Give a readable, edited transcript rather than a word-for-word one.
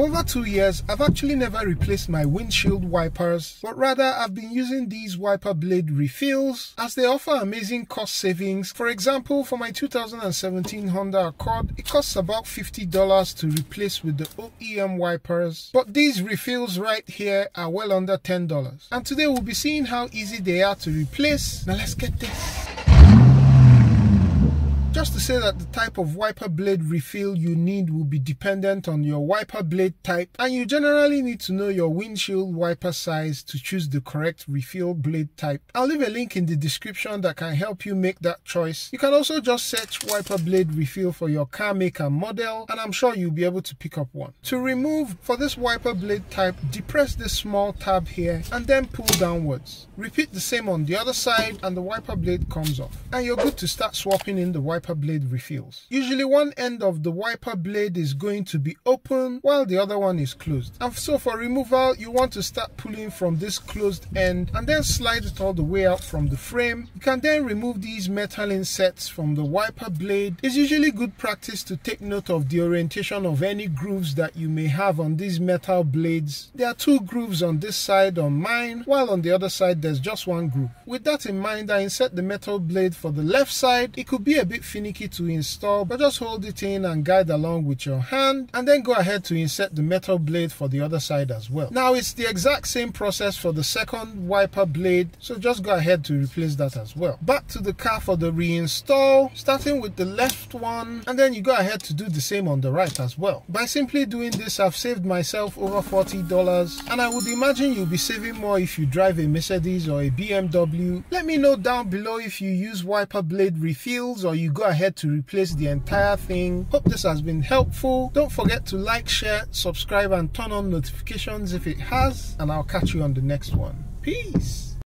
For over 2 years, I've actually never replaced my windshield wipers, but rather I've been using these wiper blade refills as they offer amazing cost savings. For example, for my 2017 Honda Accord, it costs about $50 to replace with the OEM wipers, but these refills right here are well under $10. And today we'll be seeing how easy they are to replace. Now let's get this. Just to say that the type of wiper blade refill you need will be dependent on your wiper blade type, and you generally need to know your windshield wiper size to choose the correct refill blade type. I'll leave a link in the description that can help you make that choice. You can also just search wiper blade refill for your car make and model, and I'm sure you'll be able to pick up one. To remove, for this wiper blade type, depress this small tab here and then pull downwards. Repeat the same on the other side and the wiper blade comes off, and you're good to start swapping in the wiper blade refills. Usually one end of the wiper blade is going to be open while the other one is closed, and so for removal you want to start pulling from this closed end and then slide it all the way out from the frame. You can then remove these metal insets from the wiper blade. It's usually good practice to take note of the orientation of any grooves that you may have on these metal blades. There are 2 grooves on this side on mine, while on the other side there's just 1 groove. With that in mind, I insert the metal blade for the left side. It could be a bit finicky to install, but just hold it in and guide along with your hand, and then go ahead to insert the metal blade for the other side as well. Now it's the exact same process for the second wiper blade, so just go ahead to replace that as well. Back to the car for the reinstall, starting with the left one, and then you go ahead to do the same on the right as well. By simply doing this, I've saved myself over $40, and I would imagine you'll be saving more if you drive a Mercedes or a BMW. Let me know down below if you use wiper blade refills or you go ahead to replace the entire thing. Hope this has been helpful. Don't forget to like, share, subscribe and turn on notifications if it has, and I'll catch you on the next one. Peace.